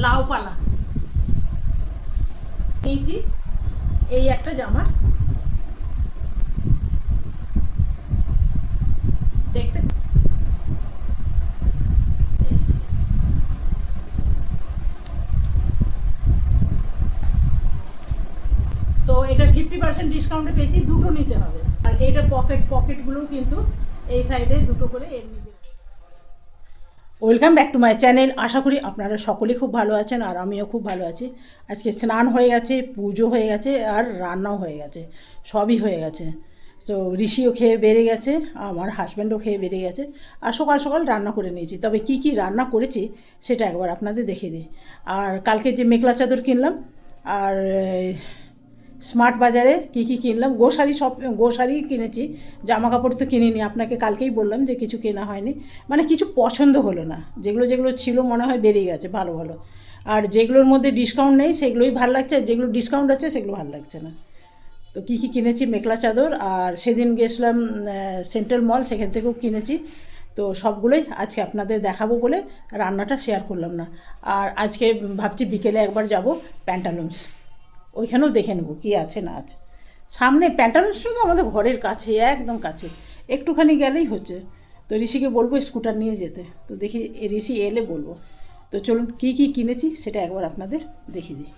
লাউ পালা নিয়েছি, এই একটা জামা দেখতে তো এটা 50% ডিসকাউন্টে পেয়েছি, দুটো নিতে হবে। আর এইটা পকেটগুলোও কিন্তু এই সাইডে দুটো করে এমনি। Welcome back to my channel. আশা করি আপনারা সকলেই খুব ভালো আছেন আর আমিও খুব ভালো আছি। আজকে স্নান হয়ে গেছে, পুজো হয়ে গেছে আর রান্নাও হয়ে গেছে, সবই হয়ে গেছে। তো ঋষিও খেয়ে বেরিয়ে গেছে, আমার হাজব্যান্ডও খেয়ে বেরিয়ে গেছে। আর সকাল সকাল রান্না করে নিয়েছি। তবে কি কি রান্না করেছি সেটা একবার আপনাদের দেখিয়ে দিই। আর কালকে যে মেঘলা চাদর কিনলাম, আর স্মার্ট বাজারে কী কী কিনলাম, গোশারি কিনেছি, জামা কাপড় তো কিনিনি। আপনাকে কালকেই বললাম যে কিছু কেনা হয়নি, মানে কিছু পছন্দ হলো না। যেগুলো ছিল মনে হয় বেরিয়ে গেছে ভালো ভালো। আর যেগুলোর মধ্যে ডিসকাউন্ট নেই সেগুলোই ভালো লাগছে, আর যেগুলো ডিসকাউন্ট আছে সেগুলো ভালো লাগছে না। তো কী কী কিনেছি, মেঘলা চাদর, আর সেদিন গেছিলাম সেন্ট্রাল মল, সেখান থেকেও কিনেছি। তো সবগুলোই আজকে আপনাদের দেখাবো বলে রান্নাটা শেয়ার করলাম না। আর আজকে ভাবছি বিকেলে একবার যাব প্যান্টালুন্স, ওইখানেও দেখে নেবো কী আছে না আছে। সামনে প্যান্টালুন্সটা তো আমাদের ঘরের কাছে, একদম কাছে, একটুখানি গেলেই হচ্ছে। তো ঋষিকে বলবো স্কুটার নিয়ে যেতে, তো দেখি ঋষি এলে বলবো। তো চলুন কী কী কিনেছি সেটা একবার আপনাদের দেখিয়ে দিই।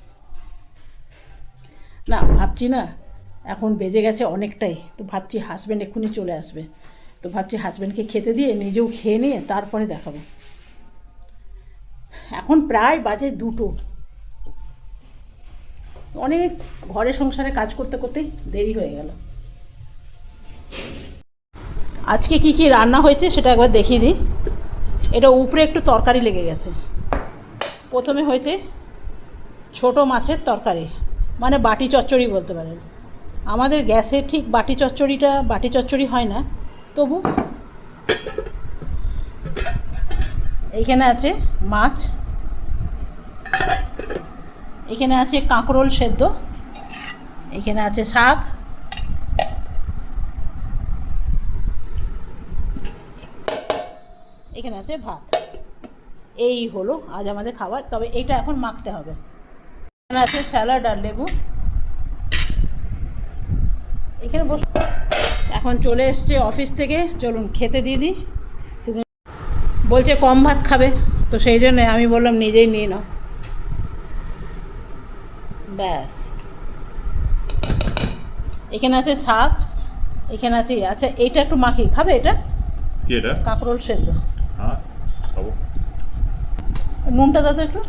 না ভাবছি না, এখন বেজে গেছে অনেকটাই, তো ভাবছি হাজব্যান্ড এক্ষুনি চলে আসবে। তো ভাবছি হাজব্যান্ডকে খেতে দিয়ে নিজেও খেয়ে নিয়ে তারপরে দেখাবো। এখন প্রায় বাজে 2টো, অনেক ঘরে সংসারে কাজ করতে করতেই দেরি হয়ে গেল। আজকে কি কি রান্না হয়েছে সেটা একবার দেখিয়ে দিই। এটা উপরে একটু তরকারি লেগে গেছে। প্রথমে হয়েছে ছোট মাছের তরকারি, মানে বাটি চচ্চড়ি বলতে পারেন। আমাদের গ্যাসে ঠিক বাটি চচ্চড়ি হয় না, তবু এইখানে আছে মাছ, এখানে আছে কাঁকরোল সেদ্ধ, এখানে আছে শাক, এখানে আছে ভাত। এই হলো আজ আমাদের খাবার। তবে এইটা এখন মাখতে হবে। এখানে আছে স্যালাড আর লেবু। এখানে বস, এখন চলে এসছে অফিস থেকে, চলুন খেতে দিয়ে দিই। সেদিন বলছে কম ভাত খাবে, তো সেই জন্য আমি বললাম নিজেই নিয়ে নাও, ব্যাস। এখানে আছে শাক, এখানে আছে আচ্ছা এইটা একটু মাখি, খাবে এটা? কি এটা? কাঁকরোল সেদ্ধ। হ্যাঁ খাবো। নুনটা দাও তো একটু।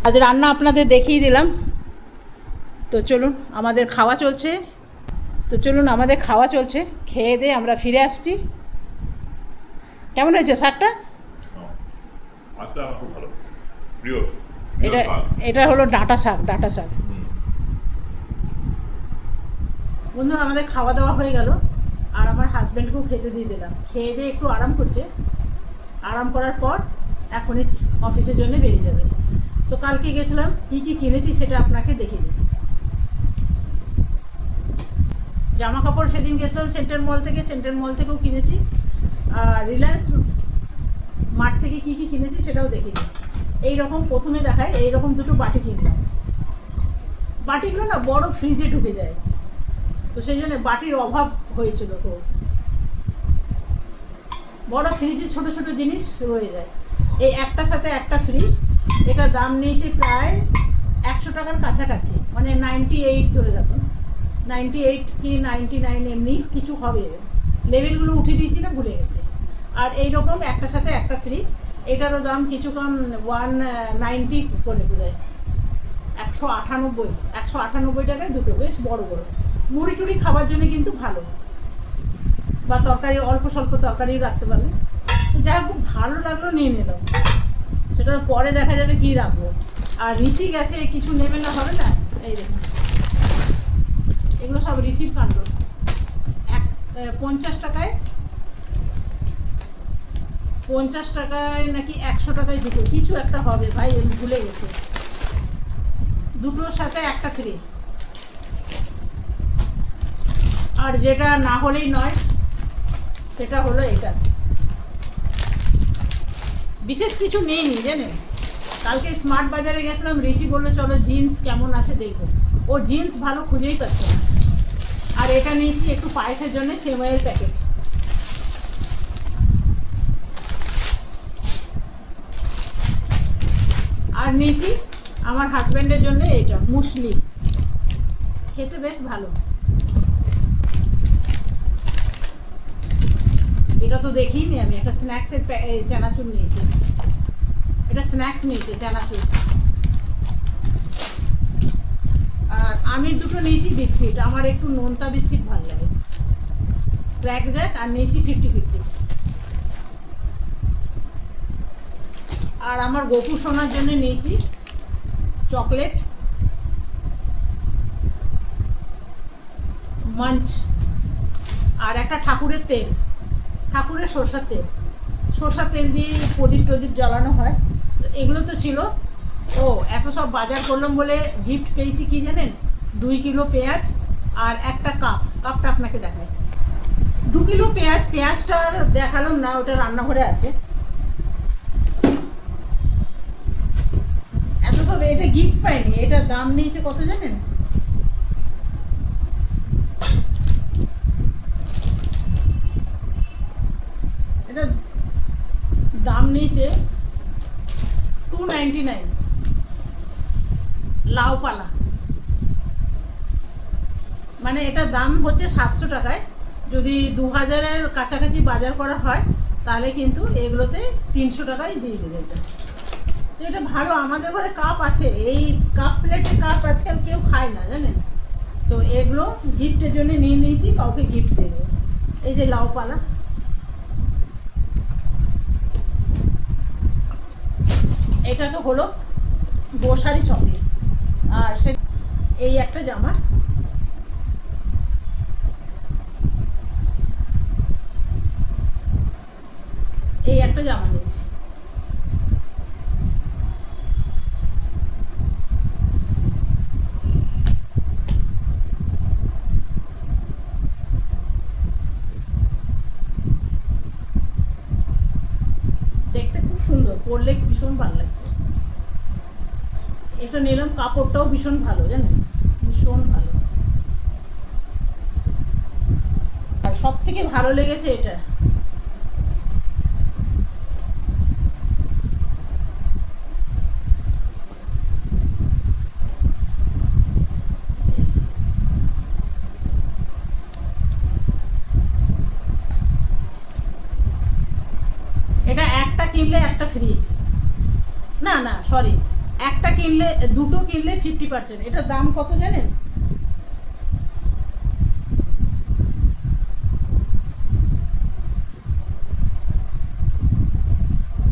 আজ রান্না আপনাদের দেখিয়ে দিলাম। তো চলুন আমাদের খাওয়া চলছে, খেয়ে দিয়ে আমরা ফিরে আসছি। কেমন হয়েছে শাকটা? আচ্ছা, খুব ভালো, প্রিয়। এটা হলো ডাঁটা শাক। বন্ধুরা আমাদের খাওয়া দাওয়া হয়ে গেল, আর আমার হাজব্যান্ডকেও খেতে দিয়ে দিলাম। খেয়ে দিয়ে একটু আরাম করছে, আরাম করার পর এখনই অফিসের জন্য বেরিয়ে যাবে। তো কালকে গেছিলাম, কী কী কিনেছি সেটা আপনাকে দেখিয়ে দিই। জামা কাপড় সেদিন গেছিলাম সেন্ট্রাল মল থেকেও কিনেছি। আর রিলায়েন্স মার্ট থেকে কী কী কিনেছি সেটাও দেখিয়ে দিই। এইরকম প্রথমে দেখায়, এইরকম দুটো বাটি কিনলাম। বাটিগুলো না বড় ফ্রিজে ঢুকে যায়, তো সেই জন্য বাটির অভাব হয়েছিল। তো বড় ফ্রিজে ছোট ছোট জিনিস রয়ে যায়, এই একটার সাথে একটা ফ্রি। এটা দাম নিয়েছে প্রায় 100 টাকার কাছাকাছি, মানে 98 ধরে রাখুন, 98 কি 99 এমনি কিছু হবে। লেভেলগুলো উঠিয়ে দিয়েছি না, ভুলে গেছে। আর এইরকম একটার সাথে একটা ফ্রি, এটারও দাম কিছু কম, 190 করে বোঝায়, 198 টাকায় দুটো, বেশ বড় বড়। মুড়ি টুড়ি খাবার জন্য কিন্তু ভালো, বা তরকারি অল্প স্বল্প তরকারিও রাখতে পারবে। তো যাই হোক, খুব ভালো লাগলো, নিয়ে নিলাম। সেটা পরে দেখা যাবে কী রাখবো। আর ঋষি গেছে, কিছু নেবে না, হবে না। এই দেখুন, এগুলো সব ঋষির কাণ্ড। 50 টাকায় নাকি 100 টাকায় দুটো, কিছু একটা হবে ভাই, আমি ভুলে গেছে। দুটোর সাথে একটা ফ্রি। আর যেটা না হলেই নয় সেটা হলো এটা, বিশেষ কিছু নেইনি জানেন। কালকে স্মার্ট বাজারে গেছিলাম, ঋষি বললো চলো জিন্স কেমন আছে দেখো, ও জিন্স ভালো খুঁজেই পাচ্ছে না। আর এটা নিয়েছি একটু পায়েসের জন্য সেমাইয়ের প্যাকেট। আর নিয়েছি আমার হাজব্যান্ডের জন্য এটা মুসলি, খেতে বেশ ভালো। এটা তো দেখিনি আমি, একটা স্ন্যাক্সের চানাচুর নিয়েছি, এটা স্ন্যাক্স নিয়েছি চানাচুর। আর আমি দুটো নিয়েছি বিস্কিট, আমার একটু নোনতা বিস্কিট ভালো লাগে, ক্র্যাক জ্যাক, আর নিয়েছি 50-50। আর আমার গোপু সোনার জন্য নিয়েছি চকলেট মাঞ্চ, আর একটা ঠাকুরের তেল, ঠাকুরের সরষার তেল দিয়ে প্রদীপ টদীপ জ্বালানো হয়। তো এগুলো তো ছিল। ও এত সব বাজার করলাম বলে গিফট পেয়েছি কি জানেন, 2 কিলো পেঁয়াজ আর একটা কাপটা আপনাকে দেখায়। 2 কিলো পেঁয়াজটা আর দেখালাম না, ওটা রান্নাঘরে আছে। এত সব, এটা গিফট পাইনি, এটার দাম নিয়েছে কত জানেন, এটা দাম নিয়েছে 299। লাউপালা, মানে এটার দাম হচ্ছে 700 টাকায়, যদি 2000-এর কাছাকাছি বাজার করা হয় তাহলে কিন্তু এগুলোতে 300 টাকায় দিয়ে দেবে এটা। তো এটা ভালো, আমাদের ঘরে কাপ আছে, এই কাপ প্লেটের কাপ আজকাল কেউ খায় না জানেন। তো এগুলো গিফটের জন্য নিয়ে নিয়েছি, কাউকে গিফট দিয়ে দেবো। এই যে লাউপালা, এটা তো হলো গোসারি সঙ্গে। আর সে এই একটা জামা, এই একটা জামা নিয়েছি। দেখতে খুব সুন্দর, পরলে ভীষণ ভালো লাগছে। এটা নিলাম, কাপড়টাও ভীষণ ভালো জানেন, ভীষণ ভালো। আর সব থেকে ভালো লেগেছে এটা, এটা একটা কিনলে একটা ফ্রি, না না সরি, একটা কিনলে, দুটো কিনলে 50%। এটার দাম কত জানেন,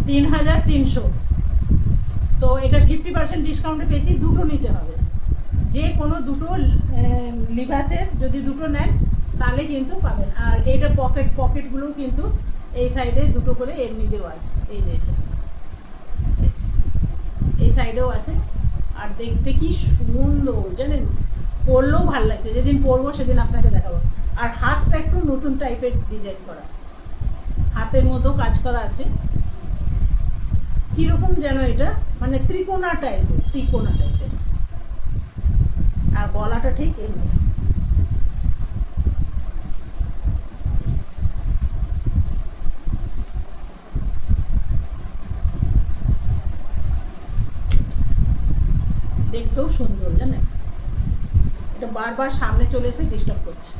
3300। তো এটা 50% ডিসকাউন্টে পেয়েছি, দুটো নিতে হবে, যে কোনো দুটো লিভাসের যদি দুটো নেন তাহলে কিন্তু পাবেন। আর এইটা পকেটগুলোও কিন্তু এই সাইডে দুটো করে এমনি দেওয়া আছে, এই যে এটা এই সাইডেও আছে। আর দেখতে কি সুন্দর জানেন, পরলেও ভালো লাগছে, যেদিন পরবো সেদিন আপনাকে দেখাবো। আর হাতটা একটু নতুন টাইপের ডিজাইন করা, হাতের মতো কাজ করা আছে, কীরকম যেন এটা, মানে ত্রিকোণা টাইপের। আর গলাটা ঠিক এমনি। দেখতেও সুন্দর জানেন, এটা বারবার সামনে চলে এসে ডিস্টার্ব করছে।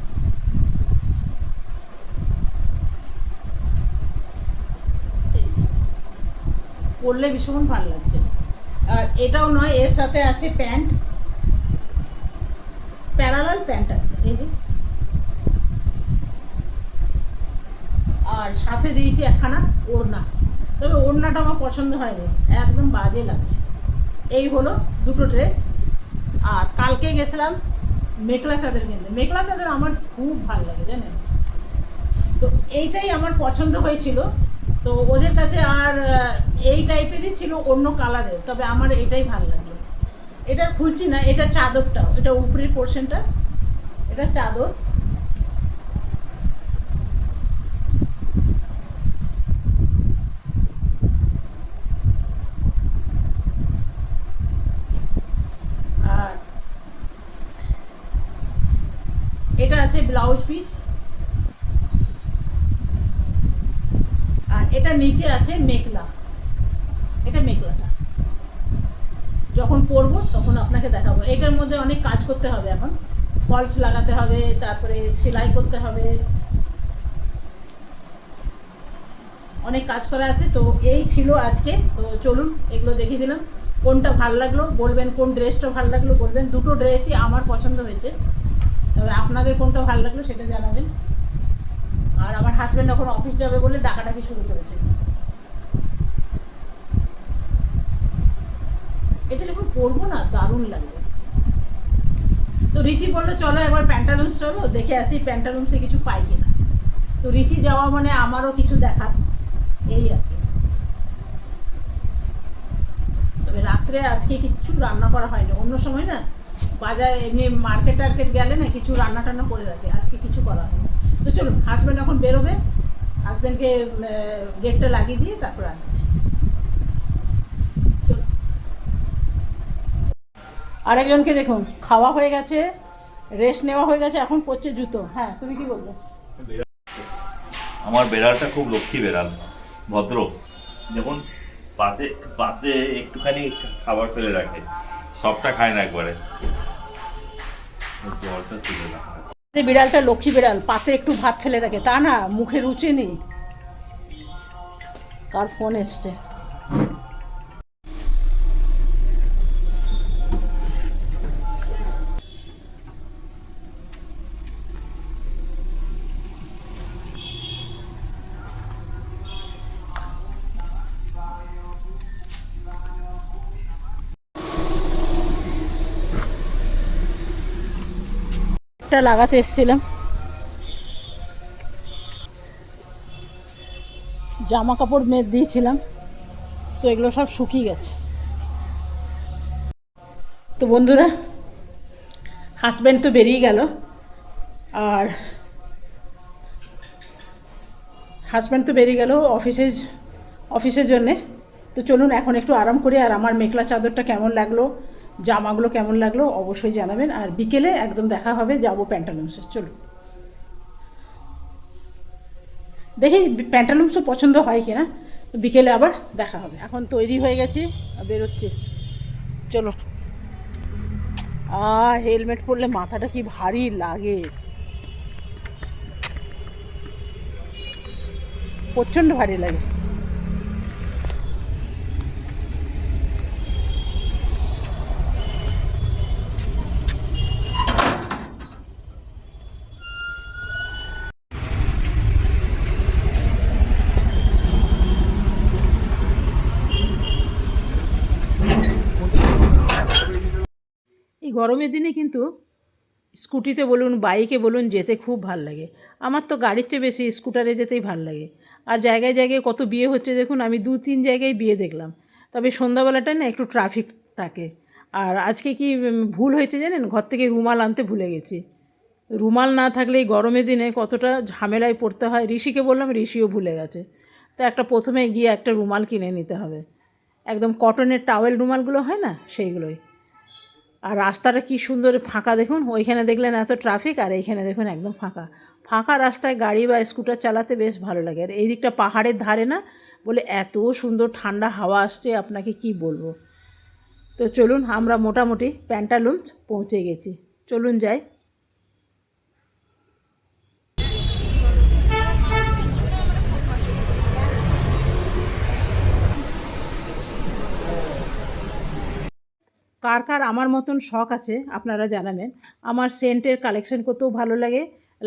পরলে ভীষণ ভালো লাগছে। আর এটাও নয়, এর সাথে আছে প্যান্ট, প্যারালাল প্যান্ট আছে এই যে, আর সাথে দিয়েছি একখানা ওড়না। তবে ওড়নাটা আমার পছন্দ হয়নি, একদম বাজে লাগছে। এই হলো দুটো ড্রেস। আর কালকে গেছিলাম মেখলা চাদর কিনতে, মেখলা চাদর আমার খুব ভালো লাগে জানেন, তো এইটাই আমার পছন্দ হয়েছিল। তো ওদের কাছে আর এই টাইপেরই ছিল অন্য কালারের, তবে আমার এটাই ভালো লাগলো। এটা খুলছি না, এটা চাদরটাও, এটা উপরের পোর্শনটা, এটা চাদর। আছে ব্লাউজ পিস, আর এটা নিচে আছে মেখলা। এটা মেখলাটা যখন পরবো তখন আপনাকে দেখাবো। এটার মধ্যে অনেক কাজ করতে হবে, এখন ফলস লাগাতে হবে, তারপরে সেলাই করতে হবে, অনেক কাজ করা আছে। তো এই ছিল আজকে। তো চলুন এগুলো দেখিয়ে দিলাম। কোনটা ভালো লাগলো বলবেন, কোন ড্রেসটা ভালো লাগলো বলবেন। দুটো ড্রেসই আমার পছন্দ হয়েছে, তবে আপনাদের কোনটা ভালো লাগলো সেটা জানাবেন। আর আমার হাজব্যান্ড এখন অফিস যাবে বলে ডাকাডাকি শুরু করেছে। এটা যখন পরবো না দারুণ লাগবে। তো ঋষি বললো চলো একবার প্যান্টালুন্স চলো দেখে আসি প্যান্টালুন্সে কিছু পাই কিনা। তো ঋষি যাওয়া মানে আমারও কিছু দেখার, এই আর কি। তবে রাত্রে আজকে কিচ্ছু রান্না করা হয়নি। অন্য সময় না বাজার এমনি মার্কেট টার্কেট গেলে না কিছু রান্না টান্না করে রাখে, আজকে কিছু করা হয়নি। তো চলুন, হাজব্যান্ড এখন বেরোবে, হাজব্যান্ডকে গেটটা লাগিয়ে দিয়ে তারপর আসছি। চলুন। আরেকজনকে দেখুন, খাওয়া হয়ে গেছে, রেস্ট নেওয়া হয়ে গেছে, এখন পড়ছে জুতো। হ্যাঁ, তুমি কি বলবে? আমার বেড়ালটা খুব লক্ষ্মী বেড়াল, ভদ্র। যখন পাতে পাতে একটুখানি খাবার ফেলে রাখে, সবটা খায় না একবারে। জলটা তুলে রাখে। বিড়ালটা লক্ষ্মী বিড়াল, পাতে একটু ভাত ফেলে রাখে, তা না মুখে রুচে নেই। কার ফোন এসছে? একটা লাগাতে এসেছিলাম, জামা কাপড় মেদ দিয়েছিলাম, তো এগুলো সব শুকিয়ে গেছে। তো বন্ধুরা, হাজব্যান্ড তো বেরিয়ে গেল, আর হাজব্যান্ড তো বেরিয়ে গেল অফিসের জন্যে। তো চলুন এখন একটু আরাম করি। আর আমার মেখলা চাদরটা কেমন লাগলো, জামাগুলো কেমন লাগলো অবশ্যই জানাবেন। আর বিকেলে একদম দেখা হবে, যাবো প্যান্টালুন্সে। চলুন দেখি প্যান্টালুন্সও পছন্দ হয় কিনা, বিকেলে আবার দেখা হবে। এখন তৈরি হয়ে গেছি, বেরোচ্ছি। চলো। হেলমেট পরলে মাথাটা কি ভারী লাগে, প্রচণ্ড ভারী লাগে। এই গরমের দিনে কিন্তু স্কুটিতে বলুন বাইকে বলুন যেতে খুব ভাল লাগে। আমার তো গাড়ির চেয়ে বেশি স্কুটারে যেতেই ভাল লাগে। আর জায়গায় জায়গায় কত বিয়ে হচ্ছে দেখুন, আমি 2-3 জায়গায় বিয়ে দেখলাম। তবে সন্ধ্যাবেলাটায় না একটু ট্রাফিক থাকে। আর আজকে কি ভুল হয়েছে জানেন, ঘর থেকে রুমাল আনতে ভুলে গেছি। রুমাল না থাকলে এই গরমের দিনে কতটা ঝামেলায় পড়তে হয়। ঋষিকে বললাম, ঋষিও ভুলে গেছে। তো প্রথমে গিয়ে একটা রুমাল কিনে নিতে হবে, একদম কটনের টাওয়েল রুমালগুলো হয় না, সেইগুলোই। আর রাস্তাটা কি সুন্দর ফাঁকা দেখুন, ওইখানে দেখলেন এত ট্রাফিক, আর এইখানে দেখুন একদম ফাঁকা। ফাঁকা রাস্তায় গাড়ি বা স্কুটার চালাতে বেশ ভালো লাগে। আর এই দিকটা পাহাড়ের ধারে না বলে এত সুন্দর ঠান্ডা হাওয়া আসছে, আপনাকে কি বলবো। তো চলুন, আমরা মোটামুটি প্যান্টালুন্স পৌঁছে গেছি, চলুন যাই। কার কার আমার মতন শখ আছে আপনারা জানাবেন। আমার সেন্টের কালেকশন করতেও ভালো লাগে,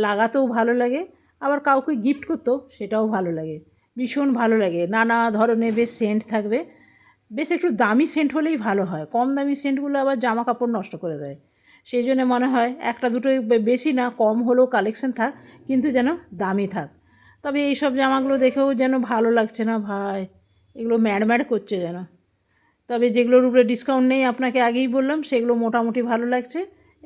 লাগাতেও ভালো লাগে, আবার কাউকে গিফট করতেও সেটাও ভালো লাগে, ভীষণ ভালো লাগে। নানা ধরনের বেশ সেন্ট থাকবে, বেশ একটু দামি সেন্ট হলেই ভালো হয়। কম দামি সেন্টগুলো আবার জামা কাপড় নষ্ট করে দেয়। সেই জন্য মনে হয় একটা দুটোই বেশি না, কম হলেও কালেকশন থাক, কিন্তু যেন দামি থাক। তবে এইসব জামাগুলো দেখেও যেন ভালো লাগছে না ভাই, এগুলো ম্যাড় করছে যেন। তবে যেগুলোর উপরে ডিসকাউন্ট নেই আপনাকে আগেই বললাম, সেগুলো মোটামুটি ভালো লাগছে,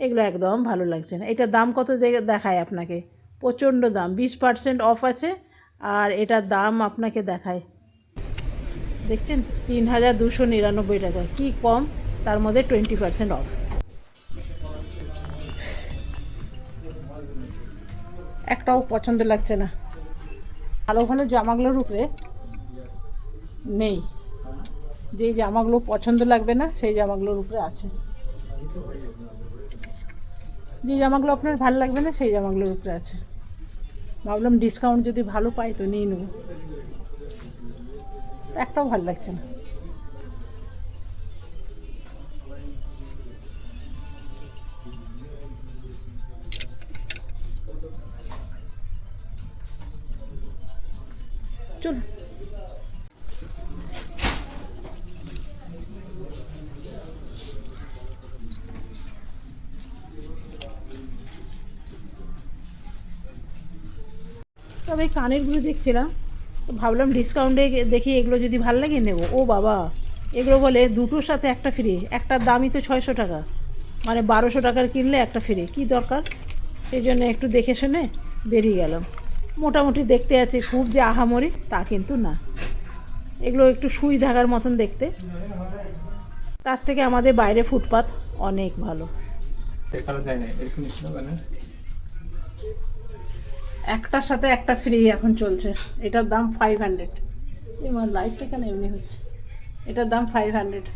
এগুলো একদম ভালো লাগছে না। এটার দাম কত দেখায় আপনাকে, প্রচণ্ড দাম, 20% অফ আছে। আর এটার দাম আপনাকে দেখায়, দেখছেন 3299 টাকা, কি কম, তার মধ্যে 20% অফ। একটাও পছন্দ লাগছে না। ভালো ভালো জামাগুলোর উপরে নেই, যেই জামাগুলো পছন্দ লাগবে না সেই জামাগুলোর উপরে আছে, যে জামাগুলো আপনার ভালো লাগবে না সেই জামাগুলোর উপরে আছে। ভাবলাম ডিসকাউন্ট যদি ভালো পাই তো নিয়ে নেব, একটাও ভালো লাগছে না। চল তবে এই কানেরগুলো দেখছিলাম, তো ভাবলাম ডিসকাউন্টে দেখি এগুলো যদি ভালো লাগে নেব। ও বাবা, এগুলো বলে দুটোর সাথে একটা ফ্রি, একটার দামই তো 600 টাকা, মানে 1200 টাকার কিনলে একটা ফ্রি, কী দরকার? সেই জন্য একটু দেখে শুনে বেরিয়ে গেলাম। মোটামুটি দেখতে আছে, খুব যে আহামরি তা কিন্তু না, এগুলো একটু সুই ধাগার মতন দেখতে, তার থেকে আমাদের বাইরে ফুটপাত অনেক ভালো। একটার সাথে একটা ফ্রি এখন চলছে, এটার দাম 500। আমার লাইটটা কেন এমনি হচ্ছে? এটার দাম 500।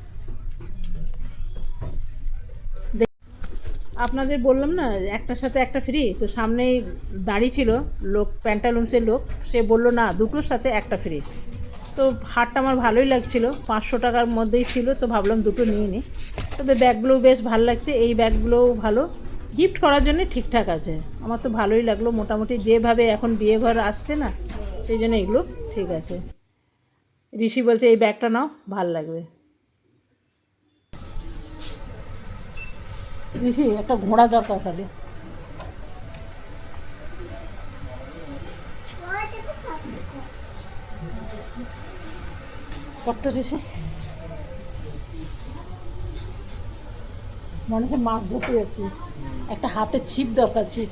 আপনাদের বললাম না একটার সাথে একটা ফ্রি, তো সামনেই দাঁড়িয়ে ছিল লোক, প্যান্টালুন্সের লোক, সে বললো না দুটোর সাথে একটা ফ্রি। তো হারটা আমার ভালোই লাগছিল, 500 টাকার মধ্যেই ছিল, তো ভাবলাম দুটো নিয়ে নিই। তবে ব্যাগগুলোও বেশ ভালো লাগছে, এই ব্যাগগুলোও ভালো, গিফট করার জন্য ঠিকঠাক আছে, আমার তো ভালোই লাগলো। মোটামুটি যেভাবে এখন বিয়ে ঘর আসছে না, সেই জন্য এগুলো ঠিক আছে। ঋষি বলছে এই ব্যাগটা নাও, ভাল লাগবে। ঋষি একটা ঘোড়া দরকার খালি। কত ঋষি মনে হচ্ছে মাছ ধরতে যাচ্ছিস, একটা হাতের ছিপ দরকার, ছিপ।